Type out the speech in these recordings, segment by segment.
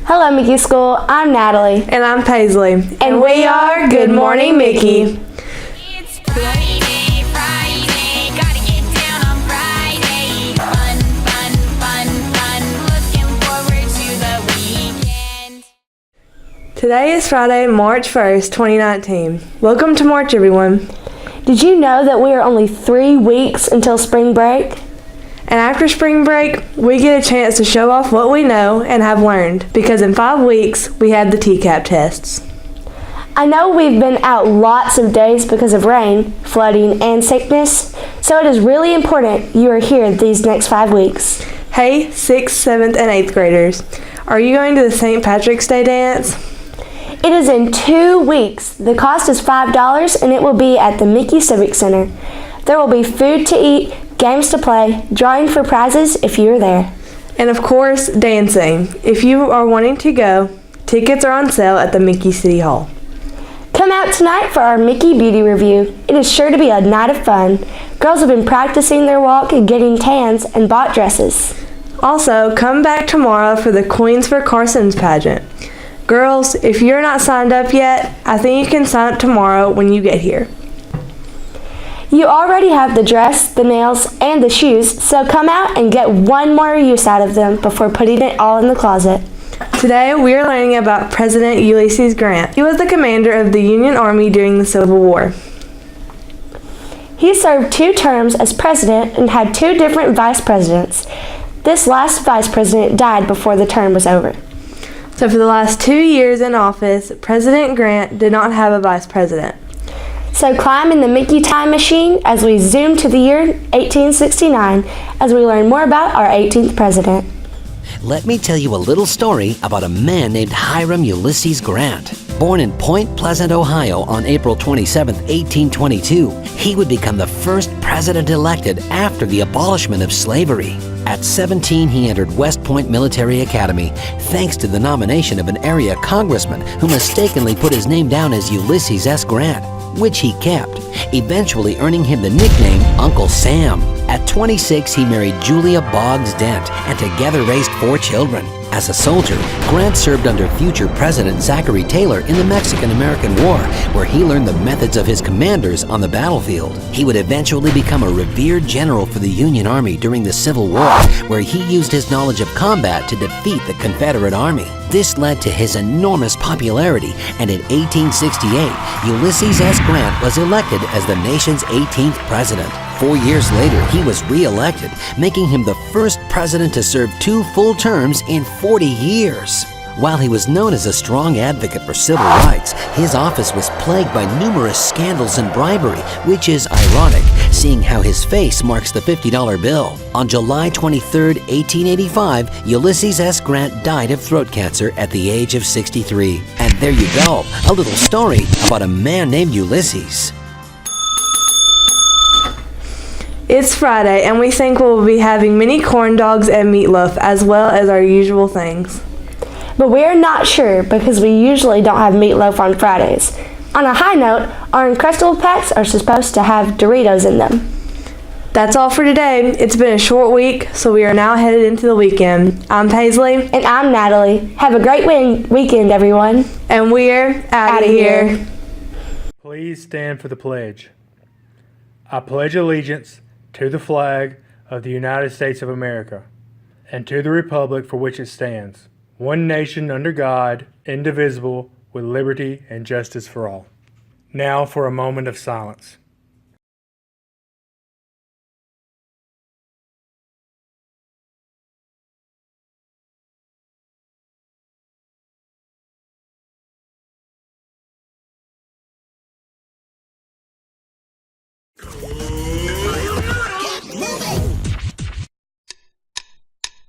Hello, Mickey School. I'm Natalie. And I'm Paisley. And we are Good Morning, Mickey. It's Friday, gotta get down on Friday. Fun, fun, fun, fun, looking forward to the weekend. Today is Friday, March 1st, 2019. Welcome to March, everyone. Did you know that we are only 3 weeks until spring break? And after spring break, we get a chance to show off what we know and have learned, because in 5 weeks, we have the TCAP tests. I know we've been out lots of days because of rain, flooding, and sickness, so it is really important you are here these next 5 weeks. Hey, 6th, 7th, and 8th graders. Are you going to the St. Patrick's Day dance? It is in 2 weeks. The cost is $5 and it will be at the Mickey Civic Center. There will be food to eat, games to play, drawing for prizes if you are there. And of course, dancing. If you are wanting to go, tickets are on sale at the Mickey City Hall. Come out tonight for our Mickey Beauty Review. It is sure to be a night of fun. Girls have been practicing their walk, getting tans, and bought dresses. Also, come back tomorrow for the Queens for Carson's pageant. Girls, if you're not signed up yet, I think you can sign up tomorrow when you get here. You already have the dress, the nails, and the shoes, so come out and get one more use out of them before putting it all in the closet. Today, we are learning about President Ulysses Grant. He was the commander of the Union Army during the Civil War. He served 2 terms as president and had 2 different vice presidents. This last vice president died before the term was over. So for the last 2 years in office, President Grant did not have a vice president. So climb in the Mickey time machine as we zoom to the year 1869 as we learn more about our 18th president. Let me tell you a little story about a man named Hiram Ulysses Grant. Born in Point Pleasant, Ohio on April 27, 1822, he would become the first president elected after the abolishment of slavery. At 17, he entered West Point Military Academy thanks to the nomination of an area congressman who mistakenly put his name down as Ulysses S. Grant, which he kept, eventually earning him the nickname Uncle Sam. At 26, he married Julia Boggs Dent and together raised 4 children. As a soldier, Grant served under future President Zachary Taylor in the Mexican-American War, where he learned the methods of his commanders on the battlefield. He would eventually become a revered general for the Union Army during the Civil War, where he used his knowledge of combat to defeat the Confederate Army. This led to his enormous popularity, and in 1868, Ulysses S. Grant was elected as the nation's 18th president. 4 years later, he was re-elected, making him the first president to serve 2 full terms in 40 years. While he was known as a strong advocate for civil rights, his office was plagued by numerous scandals and bribery, which is ironic, seeing how his face marks the $50 bill. On July 23, 1885, Ulysses S. Grant died of throat cancer at the age of 63. And there you go, a little story about a man named Ulysses. It's Friday, and we think we'll be having mini corn dogs and meatloaf, as well as our usual things. But we are not sure because we usually don't have meatloaf on Fridays. On a high note, our Uncrustable packs are supposed to have Doritos in them. That's all for today. It's been a short week, so we are now headed into the weekend. I'm Paisley. And I'm Natalie. Have a great weekend, everyone. And we're out of here. Please stand for the pledge. I pledge allegiance to the flag of the United States of America and to the republic for which it stands, one nation under God, indivisible, with liberty and justice for all. Now for a moment of silence.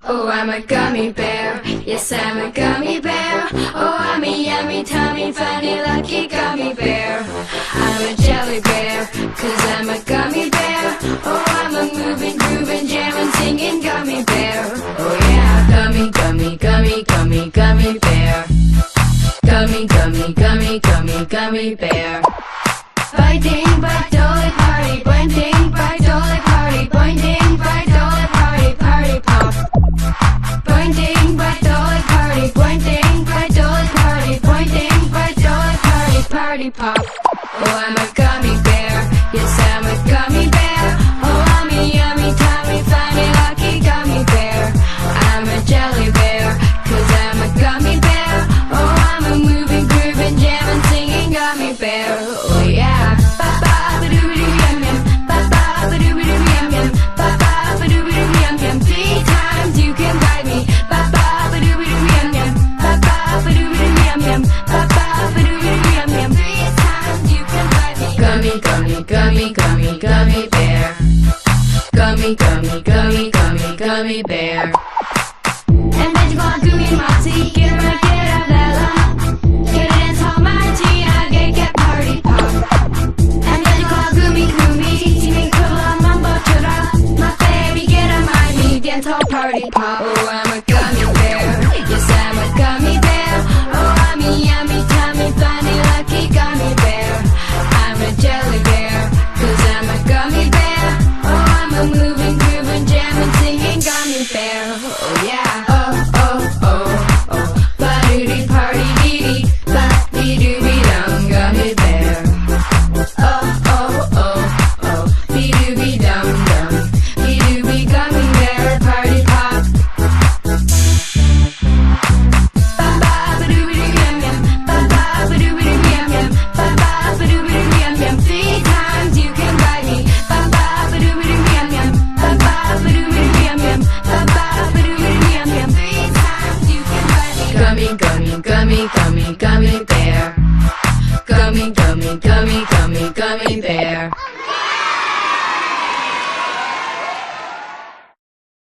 Oh, I'm a gummy bear. Yes, I'm a gummy bear. Oh, I'm a yummy, tummy, funny, lucky gummy bear. I'm a jelly bear, 'cause I'm a gummy bear. Oh, I'm a moving, grooving, jamming, singing gummy bear. Oh yeah, gummy, gummy, gummy, gummy, gummy bear. Gummy, gummy, gummy, gummy, gummy bear. Biting, bite, dolly, party, boing, bite, dolly, party, boing, bite, dolly, party, party, pop. Boing, bite, dolly, party, boing, party pop. Oh, I'm a gummy bear. Yes, I'm a gummy bear. Oh, I'm a yummy, tummy, funny, lucky gummy bear. I'm a jelly bear, 'cause I'm a gummy bear. Oh, I'm a moving, grooving, jamming, singing gummy bear. Oh, yeah. Ba-ba-ba-doo-ba-doo-yum-yum. Ba-ba-ba-doo-ba-doo-yum-yum. Ba-ba-ba-doo-ba-doo-yum-yum. 3 times you can bite me. Ba-ba-ba-doo-ba-doo-yum-yum. Ba-ba-ba-doo-ba-doo-yum-yum. Ba-ba-ba-doo-ba-doo-yum-yum. 3 times you can bite me. Gummy, gummy, gummy, gummy, gummy bear. Gummy, gummy, gummy, gummy, gummy bear. And then you gonna do me Monty, get right, get out that lump. Get it in so mighty, I get party pop. And then you gonna gumi, teach me cool, mambo chura. My baby, get a mighty, get to party pop. Oh, I'm a gummy bear, yes, I'm a gummy bear. Oh, I'm a yummy, tummy, funny, lucky gummy bear. I'm a jelly bear, 'cause I'm a gummy bear. Oh, I'm a moving, grooving, jamming, singing gummy bear. Oh, yeah. Oh, oh, oh, oh. Ba-doo-dee, party, dee-dee. Ba-dee-doo-dee-dum, gummy bear. Oh, oh, oh, oh. Be-doo-be-dum-dum. Be-doo-be, gummy bear, party pop. Ba-ba-ba-doo-ba-doo-yum-yum. Ba-ba-ba-doo-ba-doo-yum-yum. Ba-ba-ba-doo-ba-doo-yum-yum. 3 times you can bite me. Ba-ba-ba-doo-ba-doo-yum-yum. Ba-ba-ba-doo-ba-doo-yum-yum. Ba-ba-ba-doo-ba-doo-yum-yum. 3 times you can bite me. Gummy, gummy, gummy, gummy, gummy bear.